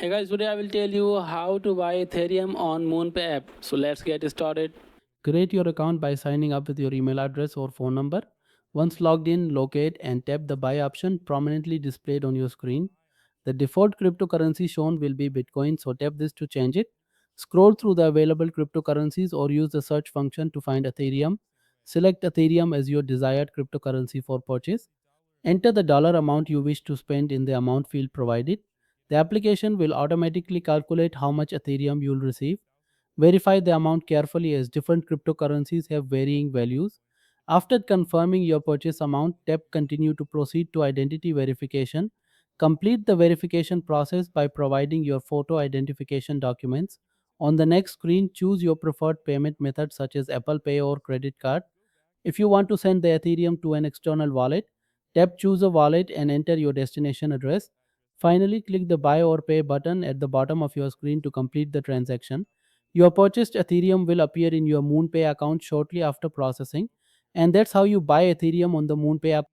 Hey guys, today I will tell you how to buy Ethereum on Moonpay app. So let's get started. Create your account by signing up with your email address or phone number. Once logged in, locate and tap the buy option prominently displayed on your screen. The default cryptocurrency shown will be Bitcoin, so tap this to change it. Scroll through the available cryptocurrencies or use the search function to find Ethereum. Select Ethereum as your desired cryptocurrency for purchase. Enter the dollar amount you wish to spend in the amount field provided. The application will automatically calculate how much Ethereum you'll receive. Verify the amount carefully as different cryptocurrencies have varying values. After confirming your purchase amount, tap Continue to proceed to identity verification. Complete the verification process by providing your photo identification documents. On the next screen, choose your preferred payment method such as Apple Pay or credit card. If you want to send the Ethereum to an external wallet, tap Choose a wallet and enter your destination address. Finally, click the Buy or Pay button at the bottom of your screen to complete the transaction. Your purchased Ethereum will appear in your Moonpay account shortly after processing, and that's how you buy Ethereum on the Moonpay app.